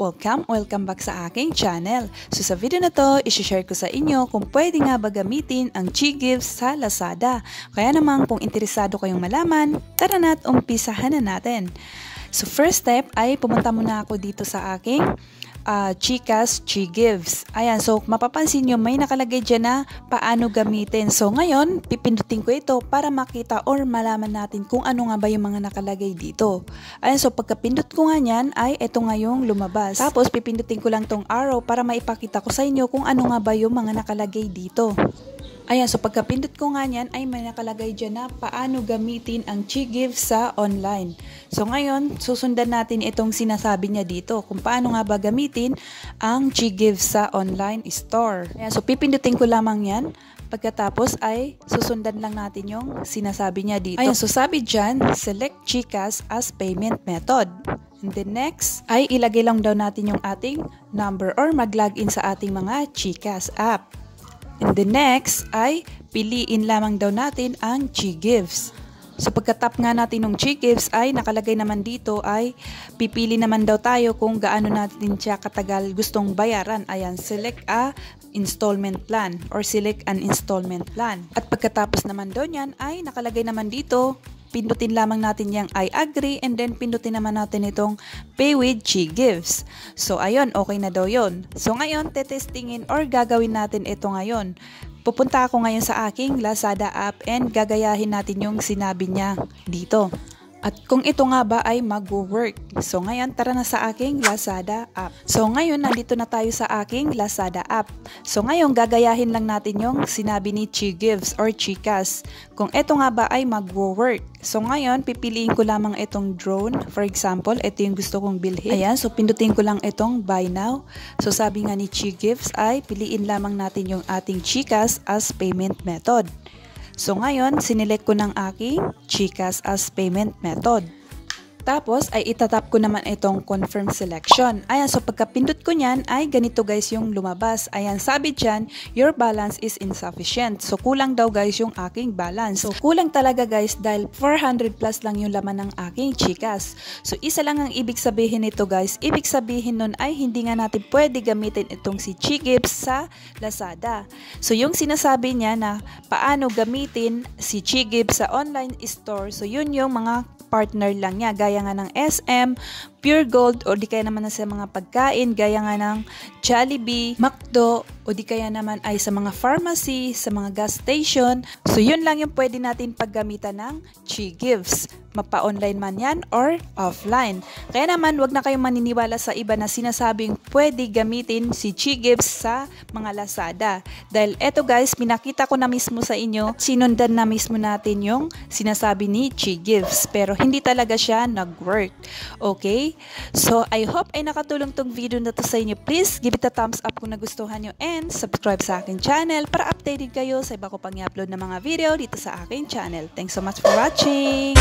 Welcome back sa aking channel. So sa video na to, isi-share ko sa inyo kung pwede nga ba gamitin ang ChiGifts sa Lazada. Kaya naman kung interesado kayong malaman, tara na't umpisahan na natin. So first step ay pumunta muna ako dito sa aking Chikas ChiGifts. Ayan, so mapapansin nyo may nakalagay dyan na paano gamitin. So ngayon, pipindutin ko ito para makita or malaman natin kung ano nga ba yung mga nakalagay dito. Ayan, so pagkapindot ko nga yan ay ito nga yung lumabas. Tapos pipindutin ko lang tong arrow para maipakita ko sa inyo kung ano nga ba yung mga nakalagay dito. Ayan, so pagkapindot ko nga yan ay may nakalagay dyan na paano gamitin ang ChiGifts sa online. So ngayon, susundan natin itong sinasabi niya dito kung paano nga ba gamitin ang ChiGifts sa online store. Ayan, so pipindutin ko lamang yan. Pagkatapos ay susundan lang natin yung sinasabi niya dito. Ayan, so sabi dyan, select Chikas as payment method. And then next ay ilagay lang daw natin yung ating number or mag-login sa ating mga Chikas app. And the next ay piliin lamang daw natin ang ChiGifts. So pagka-tap nga natin ng ChiGifts ay nakalagay naman dito ay pipili naman daw tayo kung gaano natin siya katagal gustong bayaran. Ayan, select a installment plan or select an installment plan. At pagkatapos naman daw niyan ay nakalagay naman dito, pindutin lamang natin yung I agree and then pindutin naman natin itong pay with ChiGifts. So ayun, okay na daw yun. So ngayon, tetestingin or gagawin natin ito ngayon. Pupunta ako ngayon sa aking Lazada app and gagayahin natin yung sinabi niya dito. At kung ito nga ba ay mag-work. So ngayon, tara na sa aking Lazada app. So ngayon, nandito na tayo sa aking Lazada app. So ngayon, gagayahin lang natin yung sinabi ni ChiGifts or Chikas. Kung ito nga ba ay mag-work. So ngayon, pipiliin ko lamang itong drone. For example, ito yung gusto kong bilhin. Ayan, so pindutin ko lang itong buy now. So sabi nga ni ChiGifts ay piliin lamang natin yung ating Chikas as payment method. So ngayon, sinelect ko ng aking Chikas as payment method. Tapos ay itatap ko naman itong confirm selection. Ayan, so pagkapindot ko niyan ay ganito guys yung lumabas. Ayan, sabi dyan, your balance is insufficient. So kulang daw guys yung aking balance. So kulang talaga guys dahil 400 plus lang yung laman ng aking Chikas. So isa lang ang ibig sabihin nito guys. Ibig sabihin nun ay hindi nga natin pwede gamitin itong si ChiGifts sa Lazada. So yung sinasabi niya na paano gamitin si ChiGifts sa online store. So yun yung mga partner lang niya, gaya nga ng SM, Pure Gold, o di kaya naman sa mga pagkain, gaya nga ng Jollibee, McDo, o di kaya naman ay sa mga pharmacy, sa mga gas station. So yun lang yung pwede natin paggamitan ng ChiGifts. Mapa-online man yan or offline. Kaya naman, wag na kayong maniniwala sa iba na sinasabing pwede gamitin si ChiGifts sa mga Lazada. Dahil eto guys, pinakita ko na mismo sa inyo, sinundan na mismo natin yung sinasabi ni ChiGifts. Pero hindi talaga siya nag-work. Okay? So, I hope ay nakatulong tong video na to sa inyo. Please, give it a thumbs up kung nagustuhan nyo and subscribe sa aking channel para updated kayo sa iba ko pang i-upload na mga video dito sa aking channel. Thanks so much for watching!